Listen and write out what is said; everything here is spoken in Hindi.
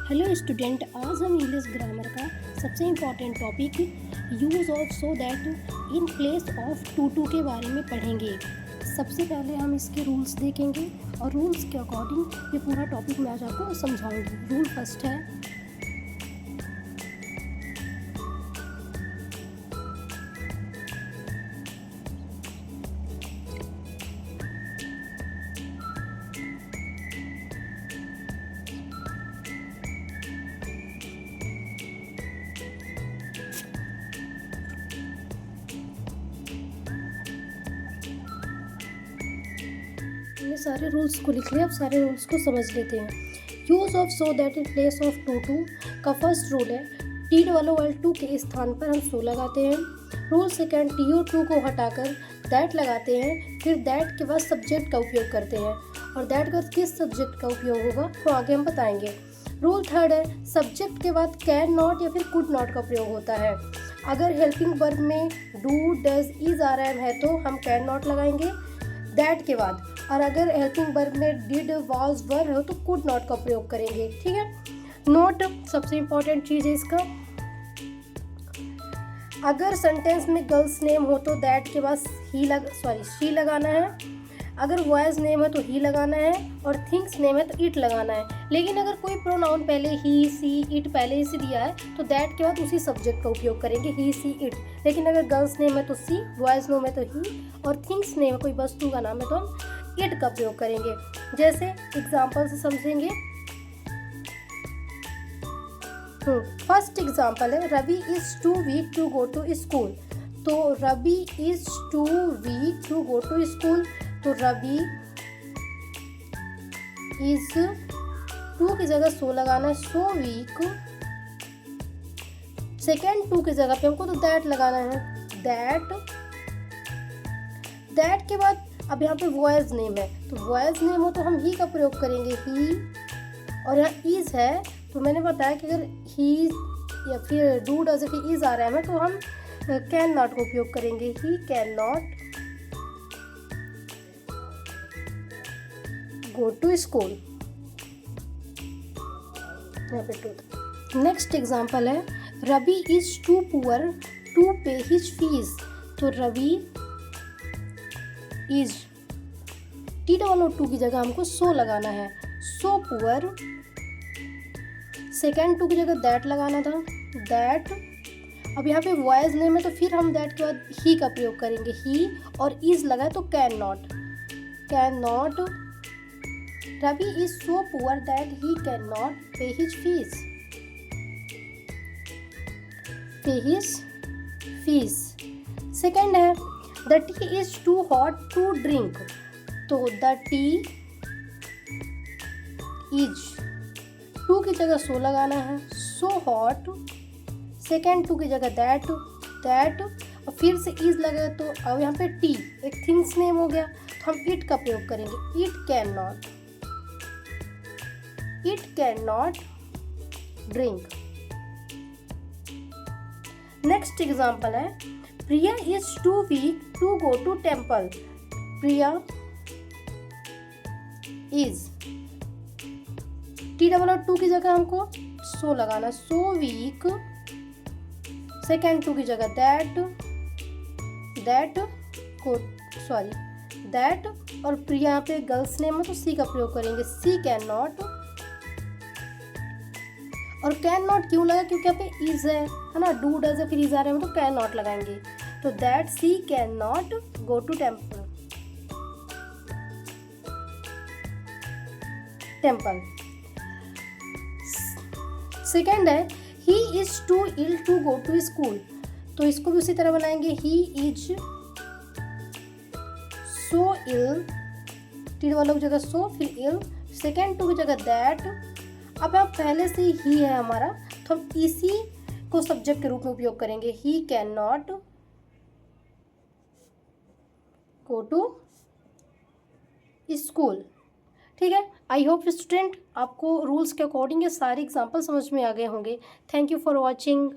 हेलो स्टूडेंट, आज हम इंग्लिश ग्रामर का सबसे important topic use of so that in place of too के बारे में पढ़ेंगे। सबसे पहले हम इसके रूल्स देखेंगे और रूल्स के अकॉर्डिंग ये पूरा टॉपिक मैं आज आपको समझाऊंगी। रूल फर्स्ट है, हमने सारे रूल्स को लिख लिया। अब सारे रूल्स को समझ लेते हैं। Use of so that in place of too का फर्स्ट रूल है, टी डबल वाले टू के स्थान पर हम सो लगाते हैं। रूल सेकेंड, टी टू को हटाकर दैट लगाते हैं, फिर दैट के बाद सब्जेक्ट का उपयोग करते हैं और दैट के बाद किस सब्जेक्ट का उपयोग होगा तो आगे हम बताएंगे। रूल थर्ड है, सब्जेक्ट के बाद कैन नॉट या फिर कुड नॉट का प्रयोग होता है। अगर हेल्पिंग वर्ब में do does is are am है तो हम कैन नॉट लगाएंगे दैट के बाद, और अगर हेल्पिंग वर्ब में डिड वाज वर हो तो कुड नॉट का प्रयोग करेंगे। ठीक है। नोट सबसे इंपॉर्टेंट चीज़ है इसका, अगर सेंटेंस में गर्ल्स नेम हो तो दैट के बाद शी लगाना है। अगर बॉयज नेम है तो ही लगाना है और थिंग्स नेम है तो इट लगाना है। लेकिन अगर कोई प्रोनाउन पहले ही सी इट पहले ही से दिया है तो दैट के बाद उसी सब्जेक्ट का उपयोग करेंगे, ही सी इट। लेकिन अगर गर्ल्स नेम है तो सी, बॉयज नेम है तो ही और थिंग्स नेम है कोई वस्तु का नाम है तो हम इट का प्रयोग करेंगे। जैसे एग्जाम्पल से समझेंगे। फर्स्ट एग्जाम्पल है, Ravi is too weak to go to school. तो Ravi is too weak to go to school, तो रवि इज टू की जगह सो लगाना है, सो वीक। सेकेंड टू की जगह पे हमको तो दैट लगाना है, दैट। दैट के बाद अब यहाँ पे वॉयज नेम है तो वॉयज नेम हो तो हम ही का प्रयोग करेंगे, ही। और यहाँ इज है तो मैंने बताया कि अगर ही या फिर डू डज फिर इज आ रहा है तो हम कैन नॉट का उपयोग करेंगे, he can not go to school. यहाँ पे टू। नेक्स्ट एग्जाम्पल है, Ravi is too poor to pay his fees. तो Ravi is T double too की जगह हमको सो लगाना है, सो पुअर। सेकेंड टू की जगह दैट लगाना था, दैट। अब यहाँ पे वॉयज नेम है तो फिर हम दैट के बाद ही का प्रयोग करेंगे, ही। और इज लगा तो can not, can not. Ravi is so poor that he can not pay his fees, pay his fees. Second है, the tea is too hot to drink. तो द टी इज टू की जगह सो लगाना है, सो हॉट। सेकेंड टू की जगह दैट, दैट। और फिर से इज लगे तो अब यहाँ पे टी एक थिंग्स नेम हो गया तो हम इट का प्रयोग करेंगे, it can not, it can not drink. Next example है, Priya is too weak to go to temple. Priya is T double too की जगह हमको सो लगाना, सो वीक। सेकेंड टू की जगह दैट, दैट को दैट। और प्रिया यहाँ पे गर्ल्स नेम है तो सी का प्रयोग करेंगे, सी कैन नॉट। और कैन नॉट क्यों लगा, क्योंकि यहाँ पे इज है ना, डू डज है फिर इज आ रहे हैं तो कैन नॉट लगाएंगे। तो that she can not go to temple, temple. Second है, he is too ill to go to school. तो इसको भी उसी तरह बनाएंगे, he is so ill, T वालों की जगह सो फिर इल, सेकेंड टू की जगह दैट। अब यहाँ पहले से ही है हमारा तो हम इसी को सब्जेक्ट के रूप में उपयोग करेंगे, he can not go to school. ठीक है। आई होप स्टूडेंट आपको रूल्स के अकॉर्डिंग ये सारे एग्जाम्पल समझ में आ गए होंगे। Thank you for watching.